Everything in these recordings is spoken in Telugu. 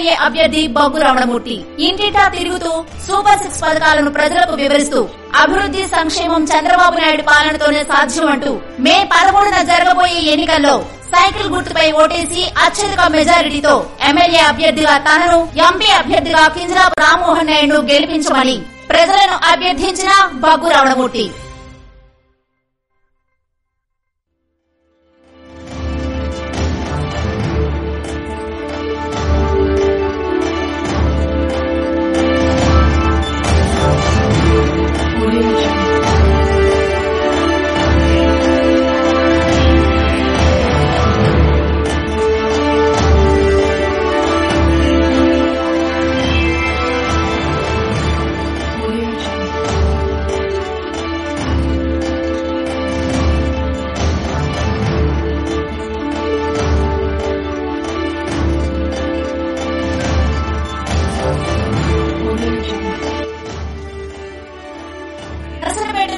ఎమ్మెల్యే అభ్యర్థి బొగ్గు రమణమూర్తి ఇంటింటా తిరుగుతూ సూపర్ 6 పథకాలను ప్రజలకు వివరిస్తూ అభివృద్ధి సంక్షేమం చంద్రబాబు నాయుడు పాలనతోనే సాధ్యం అంటూ మే 13న జరగబోయే ఎన్నికల్లో సైకిల్ గుర్తుపై ఓటేసి అత్యధిక మెజారిటీతో ఎమ్మెల్యే అభ్యర్థిగా తనను, ఎంపీ అభ్యర్థిగా కింజరాపు రామ్మోహన్ నాయుడును గెలిపించమని ప్రజలను అభ్యర్థించిన బొగ్గు రమణమూర్తి.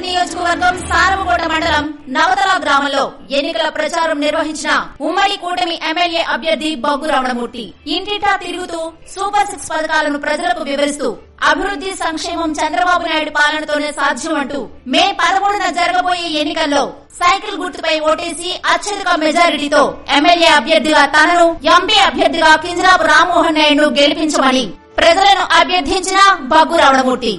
నియోజకవర్గం సారవకోట మండలం నవతల గ్రామంలో ఎన్నికల ప్రచారం నిర్వహించిన ఉమ్మడి కూటమి ఎమ్మెల్యే అభ్యర్థి బొగ్గు రమణమూర్తి ఇంటింటా తిరుగుతూ సూపర్ 6 పథకాలను ప్రజలకు వివరిస్తూ అభివృద్ధి సంక్షేమం చంద్రబాబు నాయుడు పాలనతోనే సాధ్యం అంటూ మే 13న జరగబోయే ఎన్నికల్లో సైకిల్ గుర్తుపై ఓటేసి అత్యధిక మెజారిటీతో ఎమ్మెల్యే అభ్యర్థిగా తనను, ఎంపీ అభ్యర్థిగా కింజరాపు రామ్మోహన్ నాయుడును గెలిపించమని ప్రజలను అభ్యర్థించిన బొగ్గు రమణమూర్తి.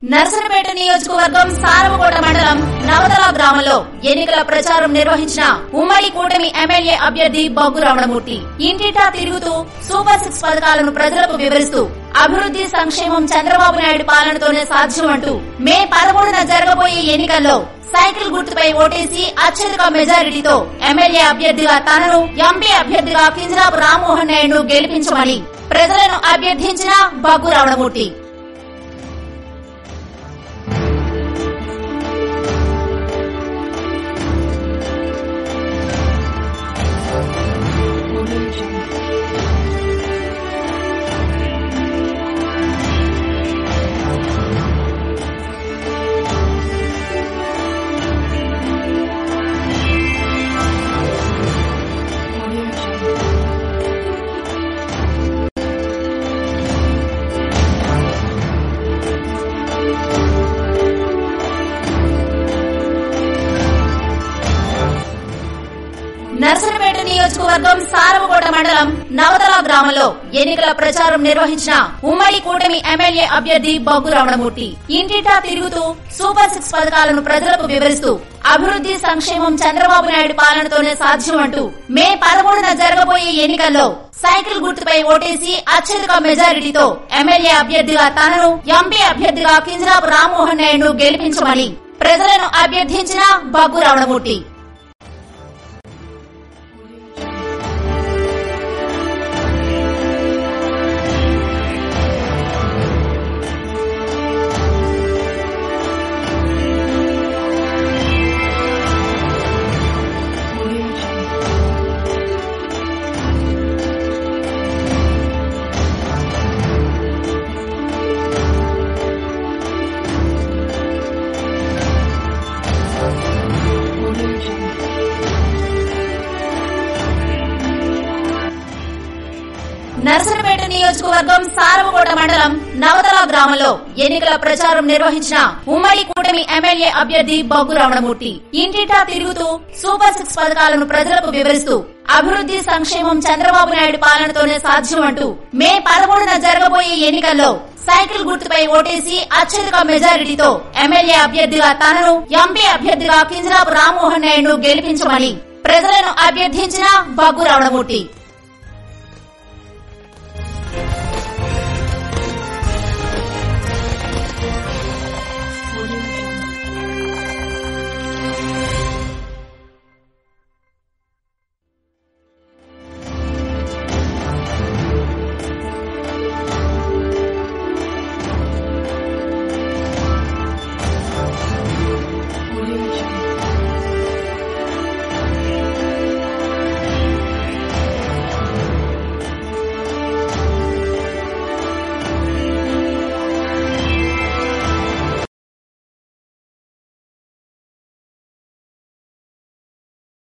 నర్సనపేట నియోజకవర్గం సారవకోట మండలం నవతల గ్రామంలో ఎన్నికల ప్రచారం నిర్వహించిన ఉమ్మడి కూటమి ఎమ్మెల్యే అభ్యర్థి బొగ్గు రమణమూర్తి ఇంటింటా తిరుగుతూ సూపర్ 6 పథకాలను ప్రజలకు వివరిస్తూ అభివృద్ధి సంక్షేమం చంద్రబాబు నాయుడు పాలనతోనే సాధ్యం అంటూ మే 13న జరగబోయే ఎన్నికల్లో సైకిల్ గుర్తుపై ఓటేసి అత్యధిక మెజారిటీతో ఎమ్మెల్యే అభ్యర్థిగా తనను, ఎంపీ అభ్యర్థిగా కింజరాపు రామ్మోహన్ నాయుడును గెలిపించమని ప్రజలను అభ్యర్థించిన బొగ్గు రమణమూర్తి. నర్సనపేట నియోజకవర్గం సారవకోట మండలం నవతల గ్రామంలో ఎన్నికల ప్రచారం నిర్వహించిన ఉమ్మడి కూటమి ఎమ్మెల్యే అభ్యర్థి బొగ్గు రమణమూర్తి ఇంటింటా తిరుగుతూ సూపర్ 6 పథకాలను ప్రజలకు వివరిస్తూ అభివృద్ధి సంక్షేమం చంద్రబాబు నాయుడు పాలనతోనే సాధ్యం అంటూ మే 13న జరగబోయే ఎన్నికల్లో సైకిల్ గుర్తుపై ఓటేసి అత్యధిక మెజారిటీతో ఎమ్మెల్యే అభ్యర్థిగా తనను, ఎంపీ అభ్యర్థిగా కింజరాపు రామ్మోహన్ నాయుడును గెలిపించమని ప్రజలను అభ్యర్థించిన బొగ్గు రమణమూర్తి. నర్సనపేట నియోజకవర్గం సారవకోట మండలం నవతల గ్రామంలో ఎన్నికల ప్రచారం నిర్వహించిన ఉమ్మడి కూటమి ఎమ్మెల్యే అభ్యర్థి బొగ్గు రమణమూర్తి ఇంటింటా తిరుగుతూ సూపర్ 6 పథకాలను ప్రజలకు వివరిస్తూ అభివృద్ధి సంక్షేమం చంద్రబాబు నాయుడు పాలనతోనే సాధ్యం అంటూ మే 13న జరగబోయే ఎన్నికల్లో సైకిల్ గుర్తుపై ఓటేసి అత్యధిక మెజారిటీతో ఎమ్మెల్యే అభ్యర్థిగా తనను, ఎంపీ అభ్యర్థిగా కింజరాపు రామ్మోహన్ నాయుడును గెలిపించమని ప్రజలను అభ్యర్థించిన బొగ్గు రమణమూర్తి.